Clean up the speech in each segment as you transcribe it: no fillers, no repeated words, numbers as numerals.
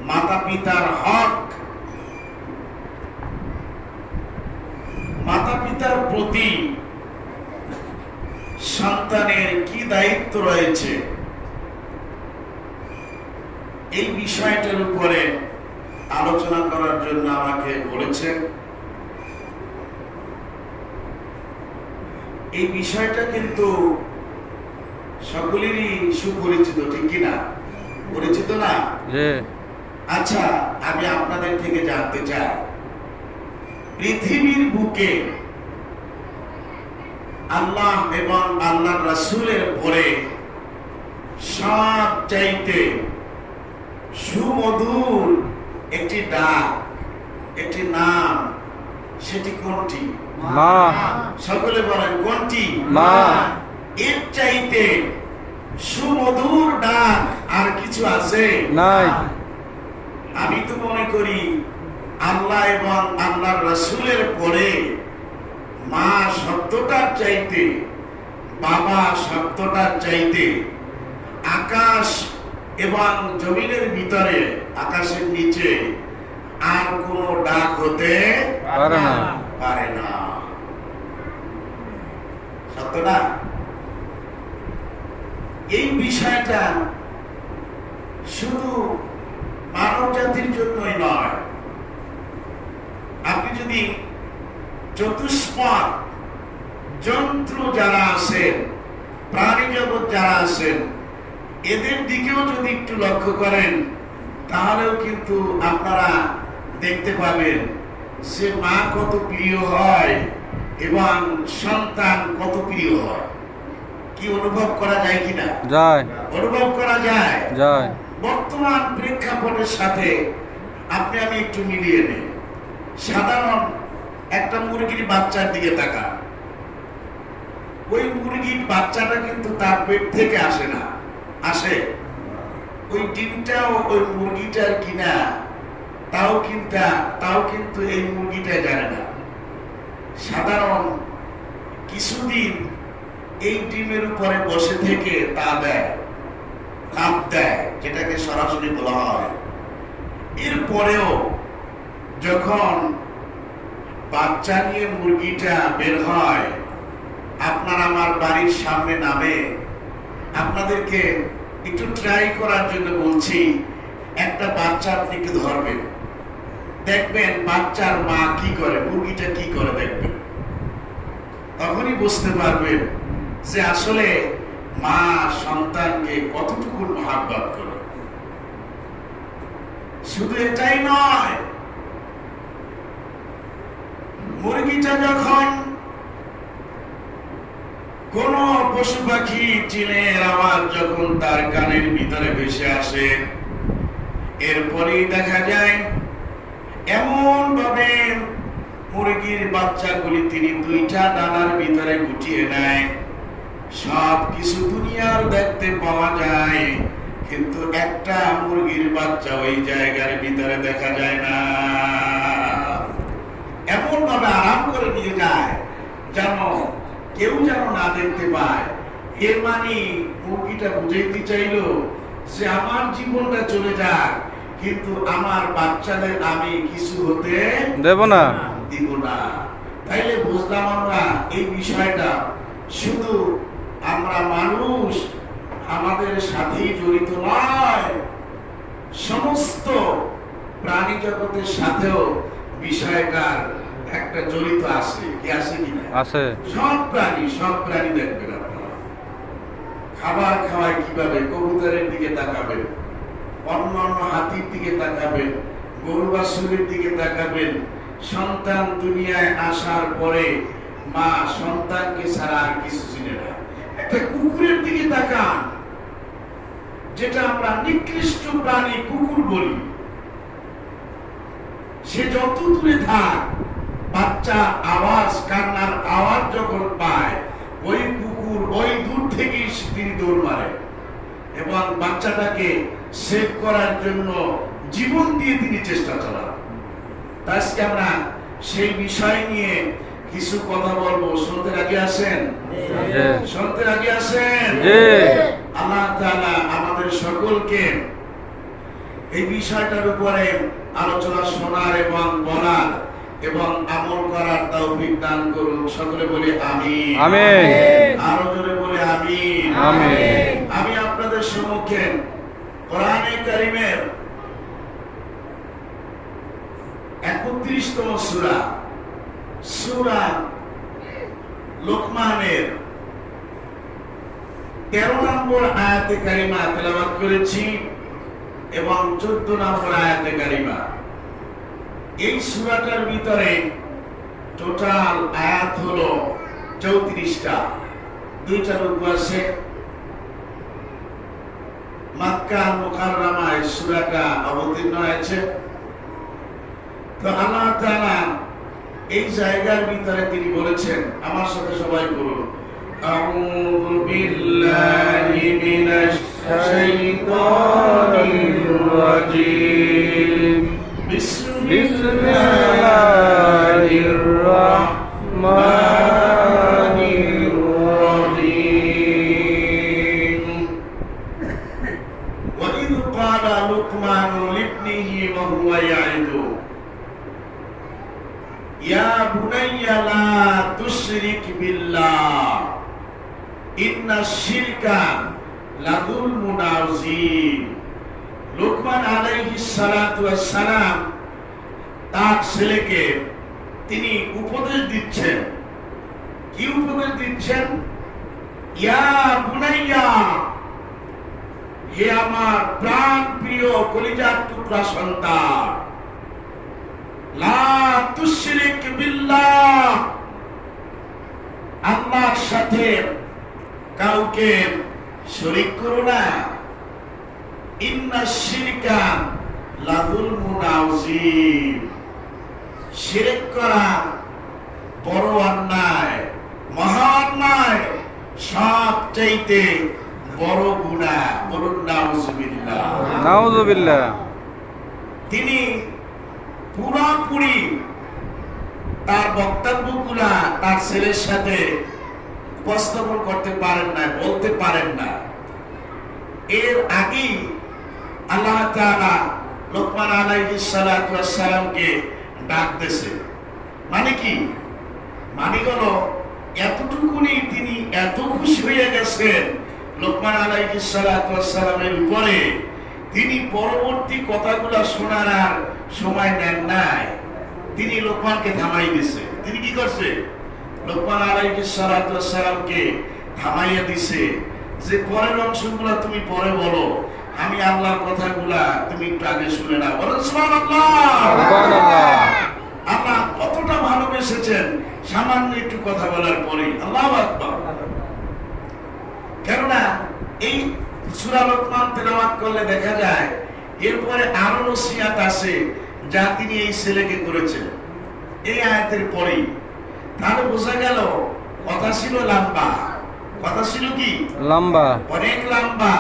মাতা পিতার হক, মাতা পিতার প্রতি সন্তানের কি দায়িত্ব রয়েছে, এই বিষয়টার উপরে আলোচনা করার জন্য আমাকে বলেছেন। এই বিষয়টা কিন্তু সকলেরই সুপরিচিত, ঠিক কিনা? পরিচিত না? আচ্ছা, আমি আপনাদের থেকে জানতে চাই, পৃথিবীর বুকে আল্লাহ এবং আল্লাহর রাসূলের পরে সব চাইতে সুমধুর একটি ডাক, একটি নাম, সেটি কোনটি? মা। সকলে বলেন কোনটি? মা। এর চাইতে সুমধুর ডাক আর কিছু আছে? নাই। আমি তো মনে করি আল্লাহ এবং আল্লাহর রাসূলের পরে মা শব্দটার চাইতে, বাবা শব্দটার চাইতে আকাশ এবং জমিনের ভিতরে, আকাশের নিচে আর কোন ডাক হতে পারে না। সত্য না? এই বিষয়টা শুধু মানব জাতির জন্যই নয়। আপনি যদি চতুষ্পদ যন্ত্র যারা আছেন, প্রাণী জগৎ যারা আছেন, এদের দিকেও যদি একটু লক্ষ্য করেন, তাহলেও কিন্তু আপনারা দেখতে পাবেন যে মা কত প্রিয় হয় এবং সন্তান কত প্রিয় হয়। কি অনুভব করা যায় কিনা? যায়। অনুভব করা যায়। যায়। বর্তমান প্রেক্ষাপটের সাথে আপনি আমি একটু মিলিয়ে নেই। সাধারণ একটা মুরগির বাচ্চার দিকে তাকান, ওই মুরগির বাচ্চাটা কিন্তু তার পেট থেকে আসে না, আসে ওই ডিমটাও ওই মুরগিটার কিনা, তাও কিন্তু এই মুরগিটা জানে না। সাধারণ কিছুদিন এই ডিমের উপরে বসে থেকে তা দেয়, তাপ দেয়, যেটাকে সরাসরি বলা হয়। এরপরেও যখন বাচ্চা নিয়ে মুরগিটা বের হয়, আপনার আমার বাড়ির সামনে নামে, আপনাদেরকে একটু ট্রাই করার জন্য বলছি, একটা বাচ্চা আপনি একটু ধরবেন, দেখবেন বাচ্চার মা কি করে, মুরগিটা কি করে, দেখবেন। তখনই বুঝতে পারবেন যে আসলে মা সন্তানকে কতটুকু মহাব্বত করে। শুধু এটাই নয়, মুরগিটা যখন কোন পশু পাখি চিনের আওয়াজ যখন তার কানের ভিতরে ভেসে আসে, এরপরেই দেখা যায় এমন ভাবে মুরগির বাচ্চাগুলি তিনি দুইটা ডানার ভিতরে গুটিয়ে নেয়। সব কিছু দুনিয়ার দেখতে পাওয়া যায়, কিন্তু একটা মুরগির বাচ্চা ওই জায়গার ভিতরে দেখা যায় না। এমন ভাবে আরাম করে নিয়ে যায় যেন কেউ যেন না দেখতে পায়। এর মানে মুরগিটা বুঝাইতে চাইলো যে আমার জীবনটা চলে যাক, কিন্তু আমার বাচ্চাদের আমি কিছু হতে দেব না, দিব না। তাইলে বুঝলাম আমরা এই বিষয়টা শুধু আমরা মানুষ আমাদের সাথেই জড়িত নয়, সমস্ত প্রাণী জগতের সাথেও বিষয়টার একটা জড়িত আছে। কি আছে কিনা? আছে। সব প্রাণী দেখবেন আপনারা। খাবার খাওয়ায় কিভাবে, কবুতরের দিকে তাকাবেন, অন্যান্য হাতির দিকে তাকাবেন, গরু বাছুরের দিকে তাকাবেন। সন্তান দুনিয়ায় আসার পরে মা সন্তানকে ছাড়া আর কিছু চিনে না। একটা কুকুরের দিকে তাকান, যেটা আমরা নিকৃষ্ট প্রাণী কুকুর বলি। সে যত দূরে থাক, বাচ্চা আওয়াজ, কান্নার আওয়াজ যখন পায়, ওই কুকুর ওই দূর থেকেই তিনি দৌড় মারে এবং বাচ্চাটাকে সেভ করার জন্য জীবন দিয়ে তিনি চেষ্টা চালান। আজকে আমরা সেই বিষয় নিয়ে কিছু কথা বলবো। শুনতে রাজি আছেন? শুনতে রাজি আছেন? আল্লাহ তাআলা আমাদের সকলকে এই বিষয়টার উপরে আলোচনা শোনার এবং বলার এবং আমল করার তৌফিক দান করুন। সকলে বলি আমিন। আমিন। আরো জোরে বলি আমিন। আমিন। আমি আপনাদের সম্মুখে কোরআনে কারীমের 31তম সূরা সূরা লোকমানের 13 নম্বর আয়াতে কারিমা তেলাওয়াত করেছি এবং 14 নম্বর আয়াতে কারিমা। এই সূরাটার ভিতরে টোটাল আয়াত হলো 34টা। দুইটা রূপ আছে। মক্কা মুকাররমায় সূরাটা অবতীর্ণ হয়েছে। তো আল্লাহ তাআলা এই জায়গার ভিতরে তিনি বলেছেন, আমার সাথে সবাই বলুন, আউযু বিল্লাহি মিনাশ শাইতানির রাজীম। বিসমিল্লাহির রাহমানির রাহিম। ওয়া ইয ক্বালা লুকমানু লিবনিহি ওয়া হুয়া ইয়াইদু ইয়া বুনাইয়া লা তুশরিক বিল্লাহ ইন্নাশ শিরকা লাযুলমুন আযীম। লোকমান আলাইহিস সালাতু ওয়াস সালাম তার ছেলেকে তিনি উপদেশ দিচ্ছেন। কি উপদেশ দিচ্ছেন? ইয়া বুনাইয়া, হে আমার প্রাণ প্রিয় কলিজার টুকরা সন্তান, লা তুশরিক বিল্লাহ, আল্লাহর সাথে কাউকে শরীক করো না। ইন্নাশ শিরকা লাযুলমুন আযীম, শিরক করা বড় অন্যায়, মহা অন্যায়, সবচাইতে বড় গুনাহ। বলুন নাউযুবিল্লাহ। নাউযুবিল্লাহ। তিনি পুরোপুরি তার বক্তব্যগুলা তার ছেলের সাথে উপস্থাপন করতে পারেন না, বলতে পারেন না। এর আগেই আল্লাহ তাআলা লোকমান আলাইহিস সালাতু ওয়াস সালামকে ডাকতেছে। মানে কি? মানে হলো এতটুকুনি তিনি এত খুশি হয়ে গেছেন লোকমান আলাইহিস সালাতু ওয়াস সালামের উপরে, তিনি পরবর্তী কথাগুলো শোনার আর সময় নেন নাই। তিনি লোকমানকে থামাই দিছে। তিনি কি করছে? লোকমান আলাইহিস সালাতু ওয়াস সালামকে থামাইয়া দিছে যে পরের অংশগুলো তুমি পরে বলো, আমি আল্লাহর কথাগুলা তুমি একটু আগে শুনে নাও। বলেন সুবহানাল্লাহ। সুবহানাল্লাহ। আল্লাহ কতটা ভালোবেসেছেন সামান্য একটু কথা বলার পরেই। আল্লাহু আকবার। কেননা এই সূরা লোকমান তেলাওয়াত করলে দেখা যায় এরপরে আরো নসিহত আছে যা তিনি এই ছেলেকে করেছেন এই আয়াতের পরেই। তাহলে বোঝা গেল কথা ছিল লম্বা। কথা ছিল কি? লম্বা, অনেক লম্বা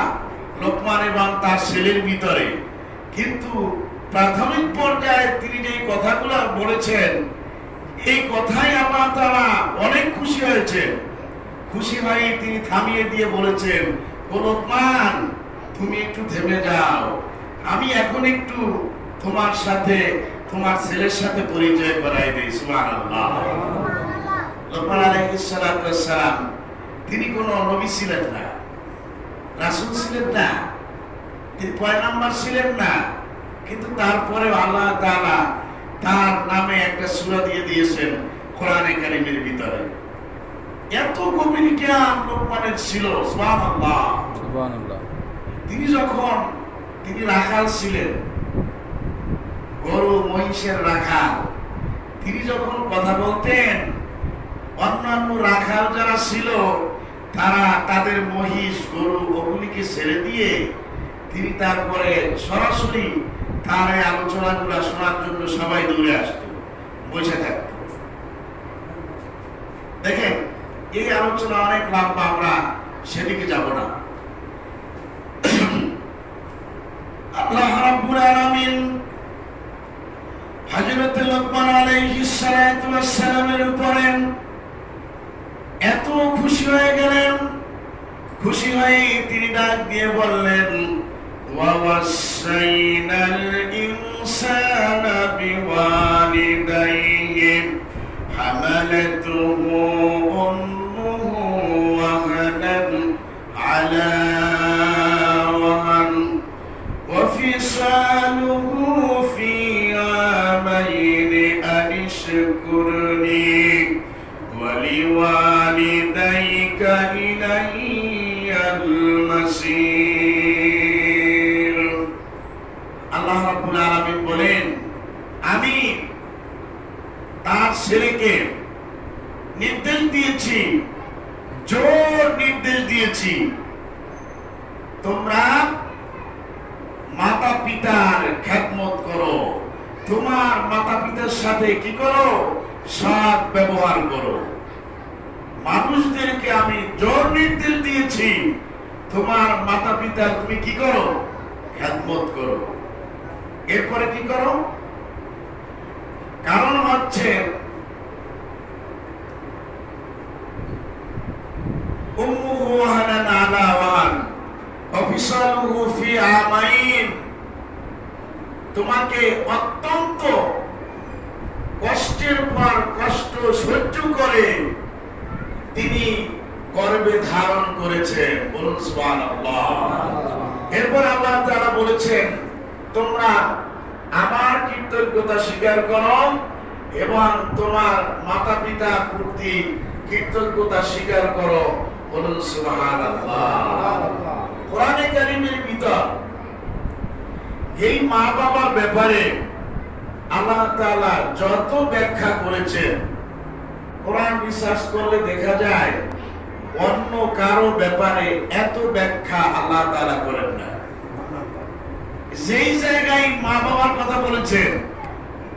লোকমান এবং তার ছেলের ভিতরে। কিন্তু প্রাথমিক পর্যায়ে তিনি যে কথাগুলো বলেছেন, এই কথাই আল্লাহ তাআলা অনেক খুশি হয়েছেন। খুশি হয়ে তিনি থামিয়ে দিয়ে বলেছেন, ও লোকমান, তুমি একটু থেমে যাও, আমি এখন একটু তোমার সাথে তোমার ছেলের সাথে পরিচয় করাই দেই। সুবহানাল্লাহ। লোকমান আলাইহিস সালাতু ওয়াস সালাম তিনি কোনো নবী ছিলেন না, রাসূল ছিলেন না, তিনি পয়গম্বর ছিলেন না। কিন্তু তারপরে আল্লাহ তাআলা তার নামে একটা সূরা দিয়ে দিয়েছেন কোরআনে কারীমের ভিতরে। এত গভীর জ্ঞান লোকমানের ছিল। সুবহানাল্লাহ। সুবহানাল্লাহ। তিনি রাখাল ছিলেন, গরু মহিষের রাখাল। তিনি যখন কথা বলতেন, অন্যান্য রাখাল যারা ছিল তারা তাদের মহিষ গরু ওগুলিকে ছেড়ে দিয়ে তিনি তারপরে সরাসরি তার এই আলোচনাগুলো শোনার জন্য সবাই দৌড়ে আসত, বসে থাকত। দেখেন এই আলোচনা অনেক লম্বা, আমরা সেদিকে যাব না। আল্লাহ রাব্বুল আলামিন হযরত লোকমান আলাইহিস সালাতু ওয়াস সালামের উপরে এত খুশি হয়ে গেলেন, খুশি হয়ে তিনি ডাক দিয়ে বললেন, ও ووصينا الإنسان بوالديه حملته أمه وهنا على وهن وفصاله في عامين أن اشكر لي ولوالديك إلي المصير আল্লাহ রাব্বুল আলামিন বলেন, আমি তার ছেলেকে নির্দেশ দিয়েছি, জোর নির্দেশ দিয়েছি, তোমরা মাতা পিতার খেদমত করো, তোমার মাতা পিতার সাথে কি করো, সৎ ব্যবহার করো। মানুষদেরকে আমি জোর নির্দেশ দিয়েছি, তোমার মাতা পিতার তুমি কি করো, খেদমত করো। এরপরে কি করো? কারণ হচ্ছে উম্মুহু ওয়াহানান আলা ওয়াহান ওয়া ফিসালুহু ফি আমাইন, তোমাকে অত্যন্ত কষ্টের পর কষ্ট সহ্য করে তিনি গর্ভে ধারণ করেছেন। বলুন সুবহানাল্লাহ। এরপর আল্লাহ তাআলা বলেছেন, তোমরা আমার কৃতজ্ঞতা স্বীকার করো এবং তোমার মাতা পিতার প্রতি কৃতজ্ঞতা স্বীকার করো। বলুন সুবহানাল্লাহ। কোরআনে কারীমের ভিতর এই মা বাবার ব্যাপারে আল্লাহ তাআলা যত ব্যাখ্যা করেছেন, কোরআন বিশ্বাস করলে দেখা যায় অন্য কারো ব্যাপারে এত ব্যাখ্যা আল্লাহ তাআলা করেন না। যেই জায়গায় মা বাবার কথা বলেছেন,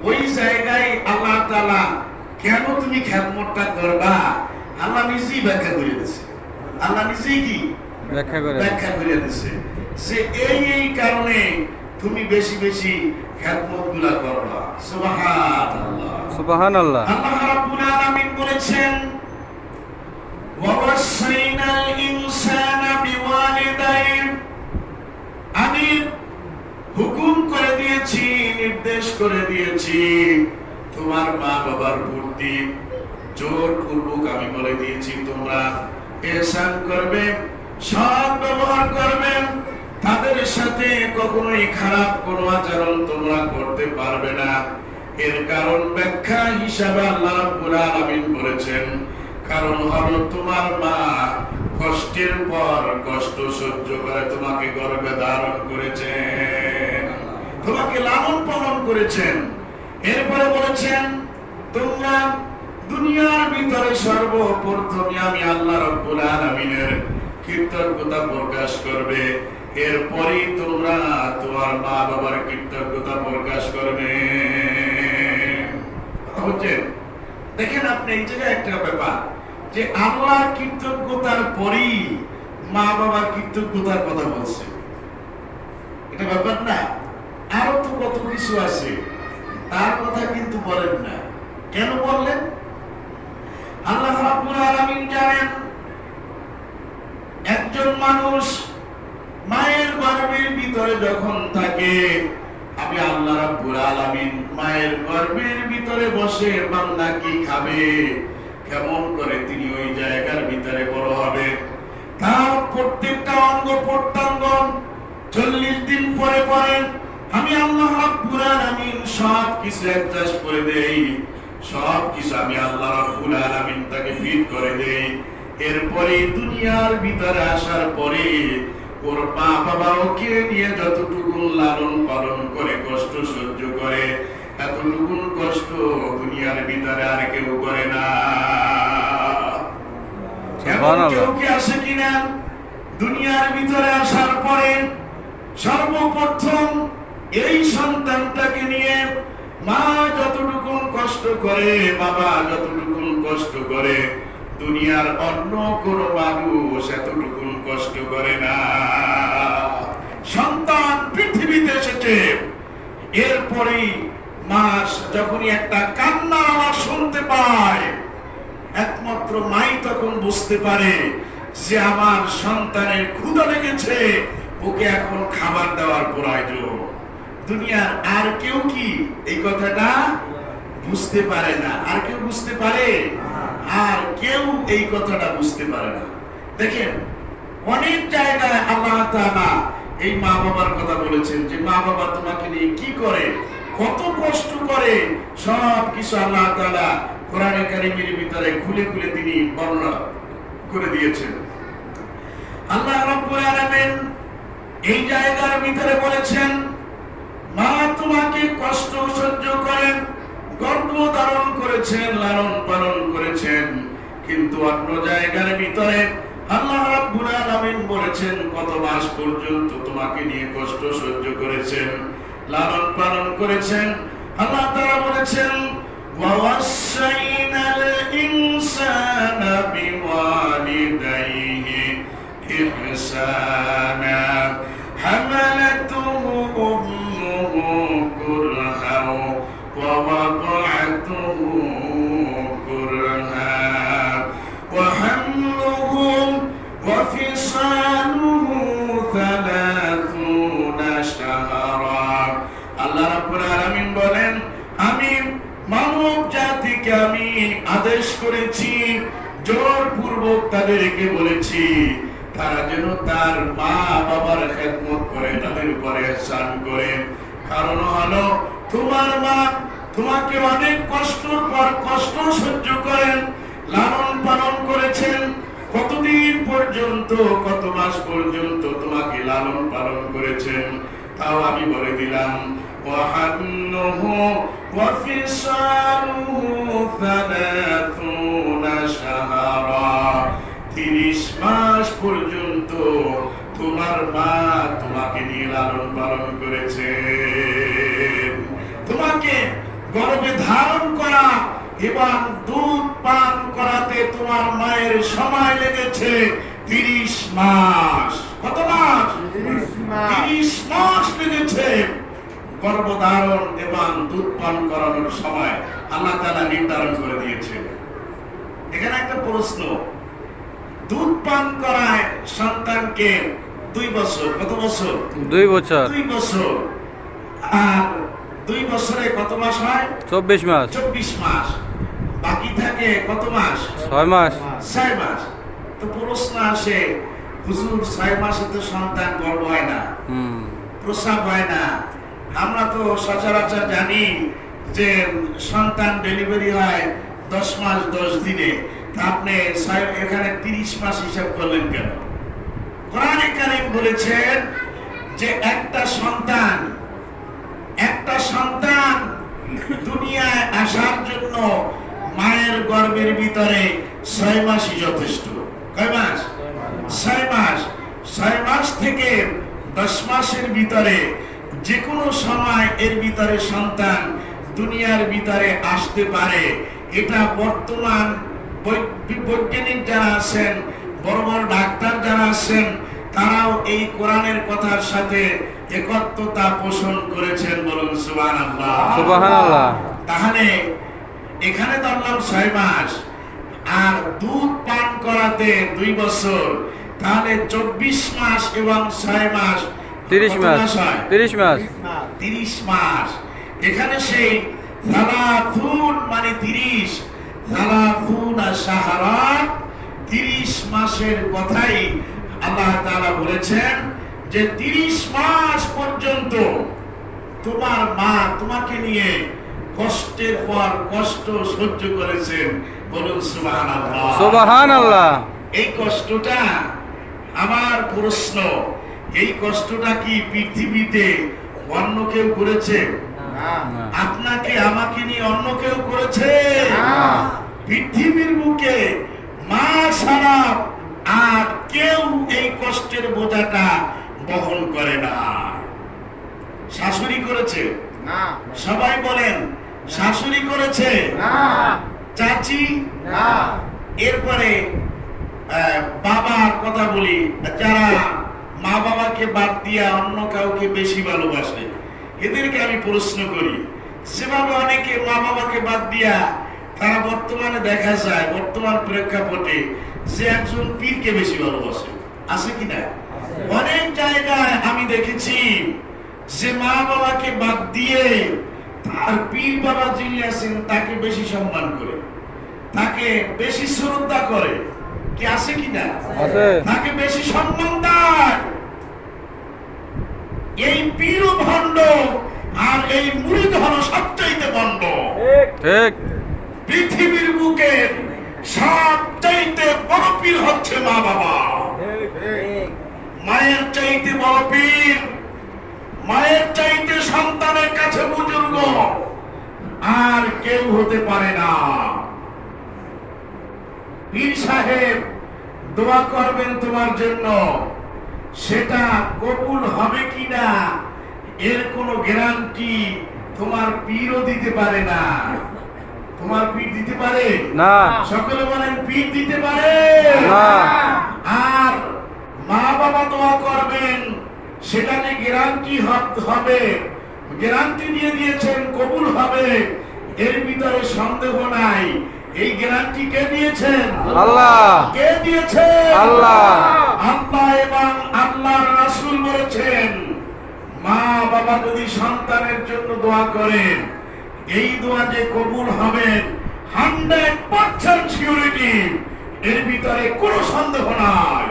ওই জায়গায় আল্লাহ তাআলা কেন তুমি খেদমতটা করবা, আল্লাহ নিজেই ব্যাখ্যা করে দিয়েছে। আল্লাহ নিজেই কি ব্যাখ্যা করে দিয়েছে যে এই কারণে তুমি বেশি বেশি খেদমতগুলো করবা। সুবহানাল্লাহ, সুবহানাল্লাহ। আল্লাহ রাব্বুল আলামিন বলেছেন, ওয়াসাইনাল ইনসানা বিওয়ালিদাইহি, আমি হুকুম করে দিয়েছি, নির্দেশ করে দিয়েছি তোমার মা বাবার প্রতি জোরপূর্বক আমি বলে দিয়েছি তোমরা ইহসান করবে, সৎ ব্যবহার করবে, তাদের সাথে কখনোই খারাপ কোনো আচরণ তোমরা করতে পারবে না। এর কারণ ব্যাখ্যা হিসাবে আল্লাহ রাব্বুল আলামিন বলেছেন, কারণ হলো তোমার মা কষ্টের পর কষ্ট সহ্য করে তোমাকে গর্ভে ধারণ করেছেন, তোমাকে লালন পালন করেছেন। এরপরে বলেছেন, তোমরা দুনিয়ার ভিতরে সর্বপ্রথমে আমি আল্লাহ রাব্বুল আলামিনের কৃতজ্ঞতা প্রকাশ করবে, এরপরেই তোমরা তোমার মা বাবার কৃতজ্ঞতা প্রকাশ করবে। দেখেন আপনি এই জায়গায় একটা ব্যাপার যে আল্লাহর কৃতজ্ঞতার পরেই মা বাবার কৃতজ্ঞতার কথা বলছে, এটা ব্যাপার না। আরো তো কত কিছু আছে, তার কথা কিন্তু বলেন না। কেন বললেন? আল্লাহ রাব্বুল আলামিন জানেন একজন মানুষ মায়ের গর্ভের ভিতরে যখন থাকে, আমি আল্লাহ রাব্বুল আলামিন মায়ের গর্ভের ভিতরে বসে বান্দা কি খাবে, কেমন করে তিনি ওই জায়গার ভিতরে বড় হবে, তার প্রত্যেকটা অঙ্গ প্রত্যঙ্গ 40 দিন পরে পরে আমি আল্লাহ রাব্বুল আলামিন সব কিছু অ্যাডজাস্ট করে দেই, সব কিছু আমি আল্লাহ রাব্বুল আলামিন তাকে ফিট করে দেই। এরপরে দুনিয়ার ভিতরে আসার পরে ওর মা বাবা ওকে নিয়ে যতটুকু লালন পালন করে কষ্ট সহ্য করে, এতটুকু কষ্ট দুনিয়ার ভিতরে আর কেউ করে না। কেউ কি আসে কিনা দুনিয়ার ভিতরে আসার পরে সর্বপ্রথম এই সন্তানটাকে নিয়ে মা যতটুকু কষ্ট করে, বাবা যতটুকু কষ্ট করে, দুনিয়ার অন্য কোন মানুষ এতটুকু কষ্ট করে না। সন্তান পৃথিবীতে এসেছে, এরপরেই মা যখনই একটা কান্নার আওয়াজ শুনতে পায়, একমাত্র মাই তখন বুঝতে পারে যে আমার সন্তানের ক্ষুধা লেগেছে, ওকে এখন খাবার দেওয়ার প্রয়োজন। দুনিয়ার আর কেউ কি এই কথাটা বুঝতে পারে না? আর কেউ বুঝতে পারে? আর কেউ এই কথাটা বুঝতে পারে না। দেখেন, অনেক জায়গায় আল্লাহ তাআলা এই মা বাবার কথা বলেছেন যে মা বাবা তোমাকে নিয়ে কি করে, কত কষ্ট করে, সব কিছু আল্লাহ তাআলা কোরআনে কারীমের ভিতরে খুলে খুলে তিনি বর্ণনা করে দিয়েছেন। আল্লাহ রাব্বুল আলামিন এই জায়গার ভিতরে বলেছেন, মা তোমাকে কষ্ট সহ্য করেন, গর্ভ ধারণ করেছেন, লালন পালন করেছেন, কিন্তু অন্য জায়গার ভিতরে আল্লাহ রাব্বুল আলামিন বলেছেন কত মাস পর্যন্ত তোমাকে নিয়ে কষ্ট সহ্য করেছেন, লালন পালন করেছেন। আল্লাহ তাআলা বলেছেন, ওয়াসাইনাল ইনসানা বিওয়ালিদাইহি ইহসানা হামালাতুহু উম্মুহু কুরহাও ওয়া ওয়াদাআতুহু কুরহা ওয়া হামলুহু ওয়া ফিসালুহু 30 শাহরা। আল্লাহ রাব্বুল আলামিন বলেন, আমি মানব জাতিকে আমি আদেশ করেছি, জোরপূর্বক তাদেরকে বলেছি তারা যেন তার মা বাবার খেদমত করে, তাদের উপরে ইহসান করে। কারণ হলো তোমার মা তোমাকে অনেক কষ্টের পর কষ্ট সহ্য করেন, লালন পালন করেছেন, কতদিন পর্যন্ত, কত মাস পর্যন্ত তোমাকে লালন পালন করেছেন, তাও আমি বলে দিলাম। ওয়াহান্নুহু ওয়া ফিসালুহু 30 শাহরা, 30 মাস পর্যন্ত তোমার মা তোমাকে নিয়ে লালন পালন করেছে। তোমাকে গর্ভে ধারণ করা এবং দুধ পান করাতে তোমার মায়ের সময় লেগেছে 30 মাস। কত মাস? 30 মাস লেগেছে গর্ভধারণ এবং দুধ পান করানোর সময় আল্লাহ তাআলা নির্ধারণ করে দিয়েছে। এখানে একটা প্রশ্ন, দুধ পান করায় সন্তানকে 2 বছর, কত বছর? 2 বছর। 2 বছর। আর 2 বছরে কত মাস হয়? 24 মাস। 24 মাস। বাকি থাকে কত মাস? 6 মাস। 6 মাস। তো প্রশ্ন আসে, হুজুর 6 মাসে তো সন্তান গর্ভ হয় না, প্রসব হয় না। আমরা তো সচরাচর জানি যে সন্তান ডেলিভারি হয় 10 মাস 10 দিনে। তা আপনি এখানে 30 মাস হিসাব করলেন কেন? কোরআনে কারীম বলেছেন যে একটা সন্তান দুনিয়ায় আসার জন্য মায়ের গর্ভের ভিতরে 6 মাসই যথেষ্ট। কয় মাস? 6 মাস। 6 মাস থেকে 10 মাসের ভিতরে যে কোনো সময় এর ভিতরে সন্তান দুনিয়ার ভিতরে আসতে পারে। এটা বর্তমান বৈজ্ঞানিক যারা আছেন, বড় বড় ডাক্তার যারা আছেন, তারাও এই কোরআনের কথার সাথে একত্রতা পোষণ করেছেন। বলুন সুবহানাল্লাহ। সুবহানাল্লাহ। তাহলে এখানে ধরলাম 6 মাস, আর দুধ পান করাতে 2 বছর, তাহলে 24 মাস এবং 6 মাস 30 মাস। 30 মাস। 30 মাস। এখানে সেই সালাতুন মানে 30, সালাতুনা শাহরা, 30 মাসের কথাই আল্লাহ তাআলা বলেছেন যে 30 মাস পর্যন্ত তোমার মা তোমাকে নিয়ে কষ্টের পর কষ্ট সহ্য করেছেন। বলুন সুবহানাল্লাহ। সুবহানাল্লাহ। এই কষ্টটা, আমার প্রশ্ন, এই কষ্টটা কি পৃথিবীতে অন্য কেউ করেছে? আপনাকে আমাকে নিয়ে অন্য কেউ করেছে? পৃথিবীর বুকে মা ছাড়া আর কেউ এই কষ্টের বোঝাটা বহন করে না। শাশুড়ি করেছে? না। সবাই বলেন, শাশুড়ি করেছে? না। চাচি? না। এরপরে বাবার কথা বলি, যারা মা বাবাকে বাদ দিয়া অন্য কাউকে বেশি ভালোবাসে, এদেরকে আমি প্রশ্ন করি, সেভাবে অনেকে মা বাবাকে বাদ দিয়া তারা বর্তমানে দেখা যায়, বর্তমান প্রেক্ষাপটে, সে একজন পীরকে বেশি ভালোবাসে। আছে কিনা? অনেক জায়গায় আমি দেখেছি যে মা বাবাকে বাদ দিয়ে তার পীর বাবা যিনি আছেন তাকে বেশি সম্মান করে, তাকে বেশি শ্রদ্ধা করে। কি আছে কিনা? আছে। তাকে বেশি সম্মান দেয়। এই পীর ভণ্ড আর এই মুরিদ হলো সবচাইতে ভণ্ড। ঠিক। পৃথিবীর বুকে সবচাইতে বড় পীর হচ্ছে মা বাবা। মায়ের চাইতে বড় পীর, মায়ের চাইতে সন্তানের কাছে বুজুর্গ আর কেউ হতে পারে না। পীর সাহেব দোয়া করবেন তোমার জন্য, সেটা কবুল হবে কিনা এর কোনো গ্যারান্টি তোমার পীরও দিতে পারে না। তোমার পীর দিতে পারে না। সকলে বলেন পীর দিতে পারে না। আর মা বাবা দোয়া করবেন, সেটা যে গ্যারান্টি হবে, গ্যারান্টি দিয়ে দিয়েছেন কবুল হবে, এর ভিতরে সন্দেহ নাই। এই গ্যারান্টি কে দিয়েছেন? আল্লাহ। কে দিয়েছেন? আল্লাহ। আল্লাহ এবং আল্লাহর রাসূল বলেছেন, মা বাবা যদি সন্তানের জন্য দোয়া করেন, এই দোয়া যে কবুল হবে 100% সিউরিটি, এর ভিতরে কোনো সন্দেহ নাই।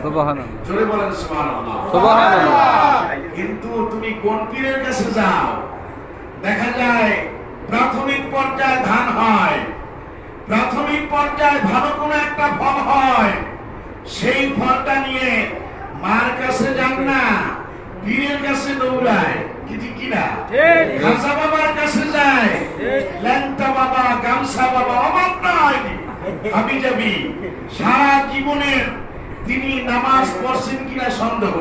সুবহানাল্লাহ। জোরে বলেন সুবহানাল্লাহ। সুবহানাল্লাহ। কিন্তু তুমি কোন পীরের কাছে যাও, দেখা যায় প্রাথমিক পর্যায়ে ধান হয়, প্রাথমিক পর্যায়ে ভালো কোনো একটা ফল হয়, সেই ফলটা নিয়ে মার কাছে যান না, পীরের কাছে দৌড়ায়। কি ঠিক কিনা? খাজা বাবার কাছে যায়, ল্যাংটা বাবা, গামছা বাবা, অভাব নাই, হাবি যাবি। সারা জীবনের তিনি নামাজ পড়ছেন কিনা সন্দেহ,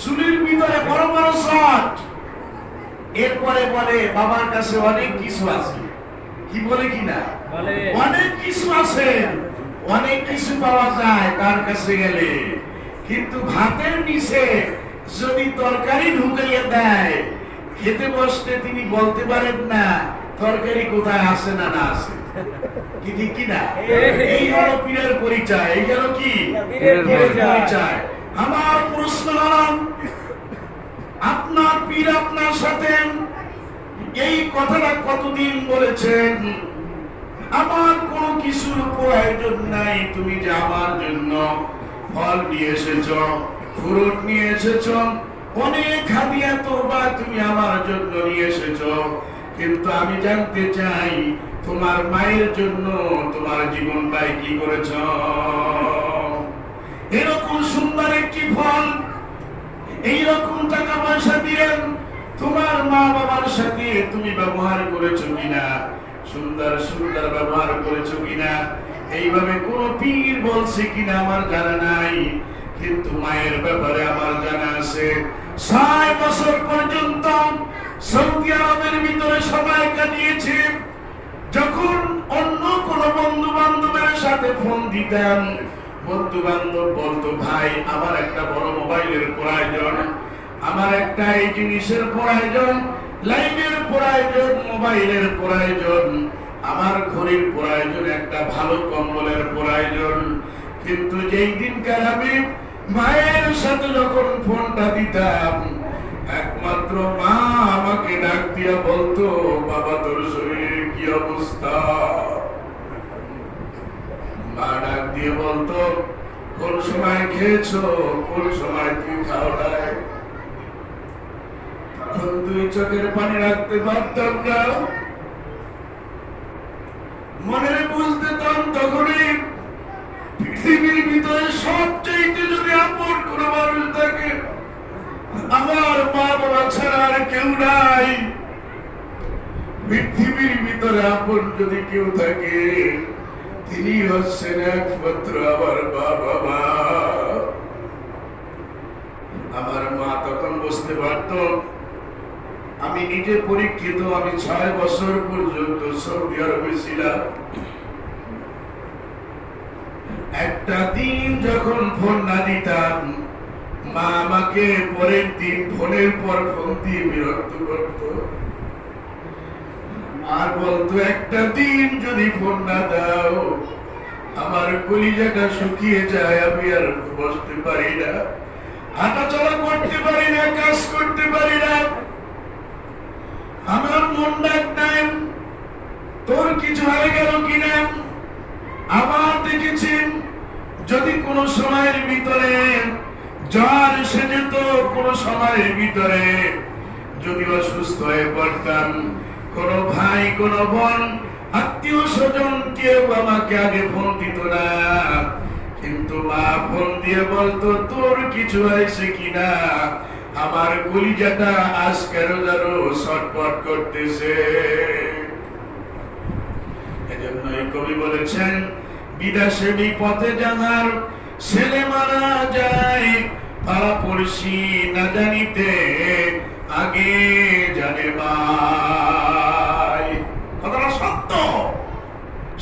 চুলের ভিতরে বড় বড় শট। এরপরে বলে বাবার কাছে অনেক কিছু আছে। কি বলে কিনা? অনেক কিছু আছে, অনেক কিছু পাওয়া যায় তার কাছে গেলে। কিন্তু ভাতের নিচে যদি তরকারি ঢুকাইয়া দেয়, খেতে বসতে তিনি বলতে পারেন না তরকারি কোথায় আছে না না আছে। কি ঠিক কিনা? এই হলো পীরের পরিচয়। এই হলো কি? পীরের পরিচয়। আমার প্রশ্ন হলো, আপনার পীর আপনার সাথে এই কথাটা কতদিন বলেছেন? আমার কোনো কিছুর প্রয়োজন নাই, তুমি যে আমার জন্য ফল নিয়ে এসেছ, ফ্রুট নিয়ে এসেছ, অনেক হাদিয়া তোবা তুমি আমার জন্য নিয়ে এসেছ, কিন্তু আমি জানতে চাই তোমার মায়ের জন্য তোমার জীবনটাই কি করেছ? এরকম সুন্দর একটি ফল, এইরকম টাকা পয়সা দিয়ে তোমার মা বাবার সাথে তুমি ব্যবহার করেছো কিনা? সুন্দর সুন্দর ব্যবহার করেছো কিনা? এইভাবে কোন পীর বলছে কিনা আমার জানা নাই, কিন্তু মায়ের ব্যাপারে আমার জানা আছে। 6 বছর পর্যন্ত সৌদি আরবের ভিতরে সময় কাটিয়েছি। যখন অন্য কোন বন্ধু বান্ধবের সাথে ফোন দিতাম, বন্ধু বান্ধব বলতো, ভাই আমার একটা বড় মোবাইলের প্রয়োজন, আমার একটা এই জিনিসের প্রয়োজন, লাইনের প্রয়োজন, মোবাইলের প্রয়োজন, আমার ঘড়ির প্রয়োজন, একটা ভালো কম্বলের প্রয়োজন। কিন্তু যেই দিনকার আমি মায়ের সাথে যখন ফোনটা দিতাম, একমাত্র মা আমাকে ডাক দিয়া বলতো, বাবা তোর শরীরের কি অবস্থা? মা ডাক দিয়ে বলতো, কোন সময় খেয়েছো, কোন সময় তুই খাও নাই? তখন তুই চোখের পানি রাখতে পারতাম না, মনের বুঝতে তখনই পৃথিবীর ভিতরে সবচাইতে যদি আপন কোন মানুষ থাকে, আমার মা বাবা ছাড়া আর কেউ নাই। পৃথিবীর ভিতরে আপন যদি কেউ থাকে, তিনি হচ্ছেন একমাত্র আমার বাবা। আমার মা তখন বুঝতে পারত আমি নিজে পরীক্ষিত। আমি 6 বছর পর্যন্ত সৌদি আরবে ছিলাম। একটা দিন যখন ফোন না দিতাম, মা আমাকে পরের দিন ফোনের পর ফোন দিয়ে বিরক্ত করত। আর বলতো, একটা দিন যদি ফোন না দাও, আমার কলিজাটা শুকিয়ে যায়, আমি আর বসতে পারি না, হাঁটাচলা করতে পারি না, কাজ করতে পারি না, আমার মন ডাক নাই তোর কিছু হয়ে গেল কিনা। আবার দেখেছি যদি কোনো সময়ের ভিতরে জ্বর এসে যেত, কোনো সময়ের ভিতরে যদি অসুস্থ হয়ে পড়তাম, কোন ভাই কোন বোন আত্মীয় স্বজন কেউ আমাকে আগে ফোন দিত না, কিন্তু মা ফোন দিয়ে বলতো তোর কিছু হয়েছে কিনা। আমার কলিজাটা আজকের যেন ছটফট করতেছে। এজন্য এই কবি বলেছেন, বিদেশে বিপথে যাহার ছেলে মারা যায়, পাড়া পড়শি না জানিতে আগে জানে ভাই। কথাটা সত্য।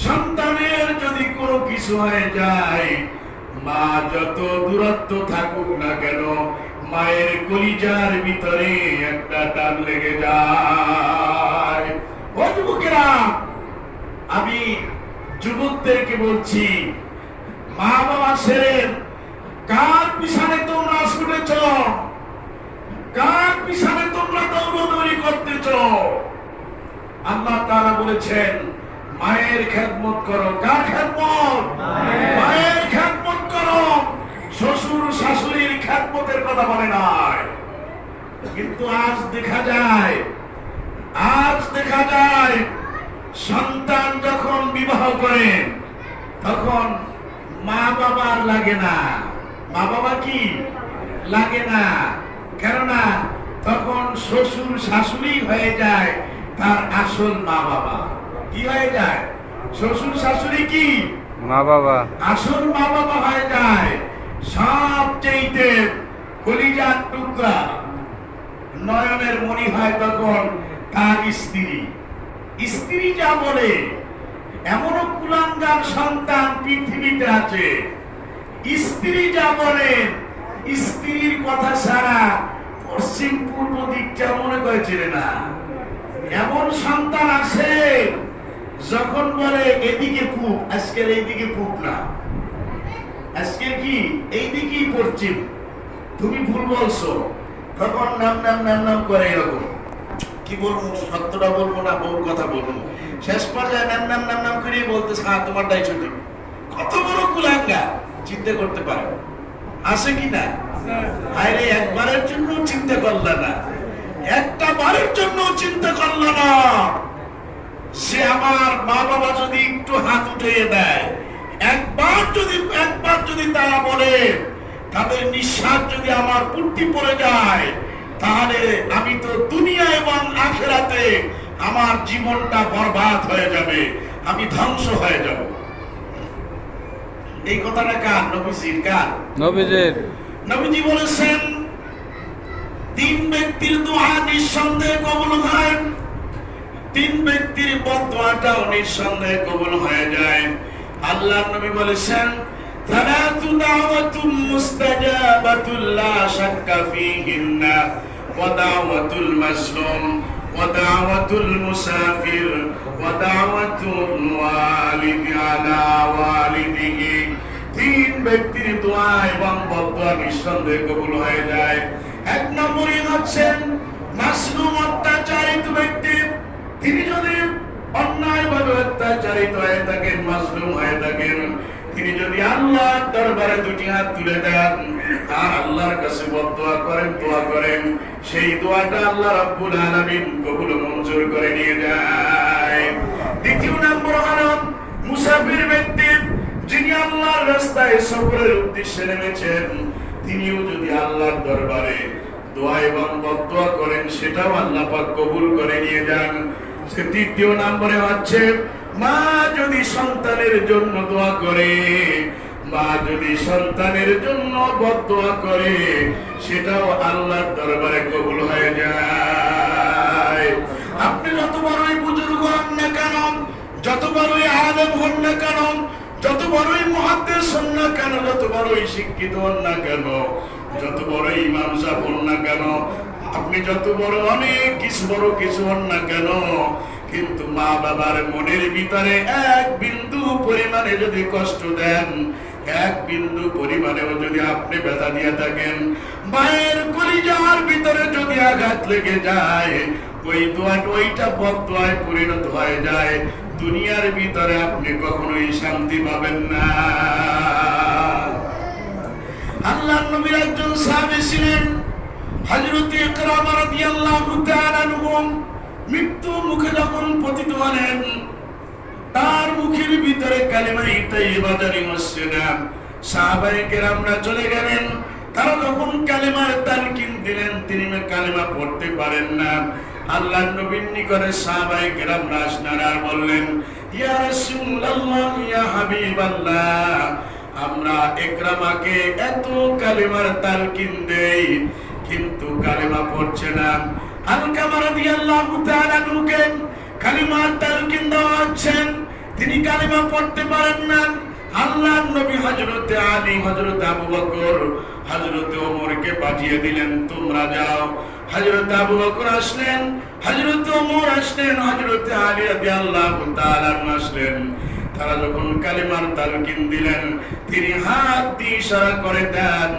সন্তানের যদি কোনো কিছু হয়ে যায়, মা যত দূরত্ব থাকুক না কেন, মায়ের কলিজার ভিতরে একটা টান লেগে যায়। ও যুবকেরা, আমি যুবকদেরকে বলছি, মা বাবা ছেড়ে কার পিছনে তোমরা ছুটেছ, কার পিছনে তোমরা দৌড়দৌড়ি করতেছ? আল্লাহ তাআলা বলেছেন মায়ের খেদমত করো। কার খেদমত? মায়ের খেদমত করো। শ্বশুর শাশুড়ির খেদমতের কথা বলে নাই। কিন্তু আজ দেখা যায় সন্তান যখন বিবাহ করে তখন মা বাবার লাগে না। মা বাবা কি লাগে না? কেননা তখন শ্বশুর শাশুড়ি হয়ে যায় তার আসল মা বাবা। কি হয়ে যায়? শ্বশুর শাশুড়ি কি মা বাবা, আসল মা বাবা হয়ে যায়। সবচেয়ে কলিজার টুকরা নয়নের মণি হয় তখন তার স্ত্রী। স্ত্রী যা বলে, এমনও কুলাঙ্গার সন্তান পৃথিবীতে আছে, স্ত্রী যা বলে স্ত্রীর কথা ছাড়া পশ্চিম পূর্ব দিকটা মনে করেছিলেন না। এমন সন্তান আছে যখন বলে এদিকে পূব, আজকের এইদিকে পূব না, আজকের কি এইদিকেই পশ্চিম, তুমি ভুল বলছো, তখন নাম নাম নাম নাম করে এরকম। কি বলবো, সত্যটা বলবো না বউর কথা বলবো, শেষ পর্যায়ে নাম নাম নাম নাম করে বলতেছে হ্যাঁ তোমারটাই সঠিক। কত বড় কুলাঙ্গা চিন্তা করতে পারে আছে কিনা? আরে একবারের জন্য চিন্তা করল না, একটা বারের জন্য চিন্তা করল না। সে আমার মা বাবা যদি একটু হাত উঠিয়ে দেয়, একবার যদি তারা বলে, তাদের নিঃশ্বাস যদি আমার পুট্টি পড়ে যায়, তাহলে আমি তো দুনিয়া এবং আখিরাতে আমার জীবনটা বরবাদ হয়ে যাবে, আমি ধ্বংস হয়ে যাব। এই কথাটা কার? নবীজির। কার? নবীজির। নবীজি বলেছেন তিন ব্যক্তির দোয়া নিঃসন্দেহে কবুল হয়, তিন ব্যক্তির বদদোয়াটাও নিঃসন্দেহে কবুল হয়ে যায়। আল্লাহর নবী বলেছেন থালাতু দাওয়াতুম মুস্তাজাবাতুল লা শাক্কা ফীহিন্না ওয়া দাওয়াতুল মাসলুম ওয়া দাওয়াতুল মুসাফির ওয়া দাওয়াতুল ওয়ালিদি আলা ওয়ালিদিহি। তিন ব্যক্তির দোয়া এবং বদদোয়া নিঃসন্দেহে কবুল হয়ে যায়। এক নম্বরে হচ্ছেন মাসলুম, অত্যাচারিত ব্যক্তি। তিনি যদি অন্যায়ভাবে অত্যাচারিত হয়ে থাকেন, মাসলুম হয়ে থাকেন, তিনি যদি আল্লাহর দরবারে দুটি হাত তুলে দেন আর আল্লাহর কাছে বদদোয়া করেন, দোয়া করেন, সেই দোয়াটা আল্লাহ রাব্বুল আলামিন কবুল মঞ্জুর করে নিয়ে যায়। দ্বিতীয় নম্বর হলো মুসাফির ব্যক্তি, যিনি আল্লাহর রাস্তায় সফরের উদ্দেশ্যে নেমেছেন, তিনিও যদি আল্লাহর দরবারে দোয়া এবং বদদোয়া করেন, সেটাও আল্লাহ পাক কবুল করে নিয়ে যান। তৃতীয় নম্বরে হচ্ছে মা যদি সন্তানের জন্য দোয়া করে, মা যদি সন্তানের জন্য বদদোয়া করে, সেটাও আল্লাহর দরবারে কবুল হয়ে যায়। আপনি যত বড়ই বুজুর্গ হন না কেন, যত বড়ই আলেম হন না কেন, যত বড়ই মুহাদ্দিস হন না কেন, যত বড়ই শিক্ষিত হন না কেন, যত বড়ই ইমাম সাহেব হন না কেন, আপনি যত বড় অনেক কিছু হন না কেন, কিন্তু মা বাবার মনের ভিতরে এক বিন্দু পরিমাণে যদি কষ্ট দেন, এক বিন্দু পরিমাণেও যদি আপনি ব্যথা দিয়ে থাকেন, মায়ের কলিজার ভিতরে যদি আঘাত লেগে যায়, ওই ওইটা বদদোয়ায় পরিণত হয়ে যায়। দুনিয়ার ভিতরে আপনি কখনোই শান্তি পাবেন না। আল্লাহর নবীর একজন সাহাবী ছিলেন হযরত ইকরামা রাদিয়াল্লাহু তাআলা আনহু। মৃত্যু মুখে যখন পতিত হলেন, তার মুখের ভিতরে কালিমা তাইয়্যিবা জারি হচ্ছে না। সাহাবায়ে কেরামরা চলে গেলেন, তারা যখন কালিমার তালকিন দিলেন, তিনি কালিমা পড়তে পারেন না। আল্লাহর নবীর নিকটে সাহাবায়ে কেরামরা আসলেন আর বললেন, ইয়া রাসূলুল্লাহ, ইয়া হাবিবাল্লাহ, আমরা ইকরামাকে এত কালিমার তালকিন দেই, কিন্তু কালিমা পড়ছে না। আলকামা রাদিয়াল্লাহু তাআলা আনহুকে কালিমার তালকিন দেওয়া হচ্ছে, তিনি কালিমা পড়তে পারেন না। আল্লাহর নবী হযরত আলী, হযরত আবু বকর, হযরত ওমরকে পাঠিয়ে দিলেন, তোমরা যাও। হযরত আবু বকর আসলেন, হযরত ওমর আসলেন, হযরত আলী রাদিয়াল্লাহু তাআলা আসলেন। তারা যখন কালিমার তালকিন দিলেন, তিনি হাত দিয়ে ইশারা করে দেন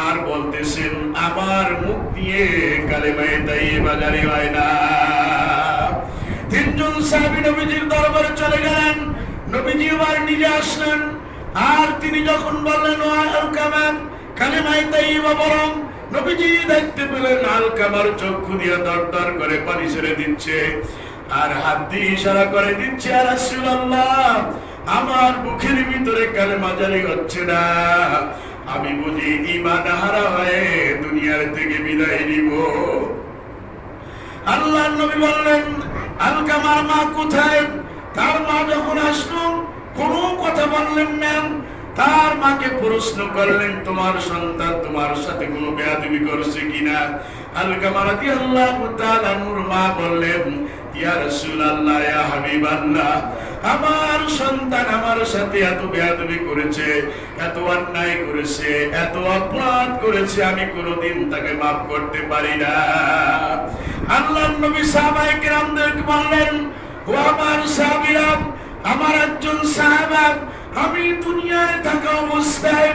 আর বলতেছেন, আমার মুখ দিয়ে কালিমা তাইয়্যিবা জারি হয় না। তিনজন সাহাবী নবীজির দরবারে চলে গেলেন। নবীজি আবার নিজে আসলেন, আর তিনি যখন বললেন, ও আলকামা, কালিমা তাইয়্যিবা বলো। নবীজি দেখতে পেলেন আলকামার চক্ষু দিয়ে দরদর করে পানি ছেড়ে দিচ্ছে, আর হাত দিয়ে ইশারা করে দিচ্ছে, ইয়া রাসূলুল্লাহ, আমার মুখের ভিতরে কালিমা জারি হচ্ছে না, আমি বুঝি ঈমান হারা হয়ে দুনিয়ার থেকে বিদায় নিব। আল্লাহর নবী বললেন, আলকামার মা কোথায়? তার মা যখন আসলো, কোনো কথা বললেন না। তার মাকে প্রশ্ন করলেন, তোমার সন্তান তোমার সাথে কোনো বেয়াদবি করেছে কিনা? আলকামা রাদিয়াল্লাহু তাআলা আনহুর মা বললেন, ইয়া রাসূলুল্লাহ, ইয়া হাবিবাল্লাহ, আমার সন্তান আমার সাথে এত বেয়াদবি করেছে, এত অন্যায় করেছে, এত অপরাধ করেছে, আমি কোনোদিন তাকে মাফ করতে পারি না। আল্লাহর নবী সাহাবায়ে কেরামদেরকে বললেন, ও আমার সাহাবীরা, আমার একজন সাহাবা, আমি দুনিয়ায় থাকা অবস্থায়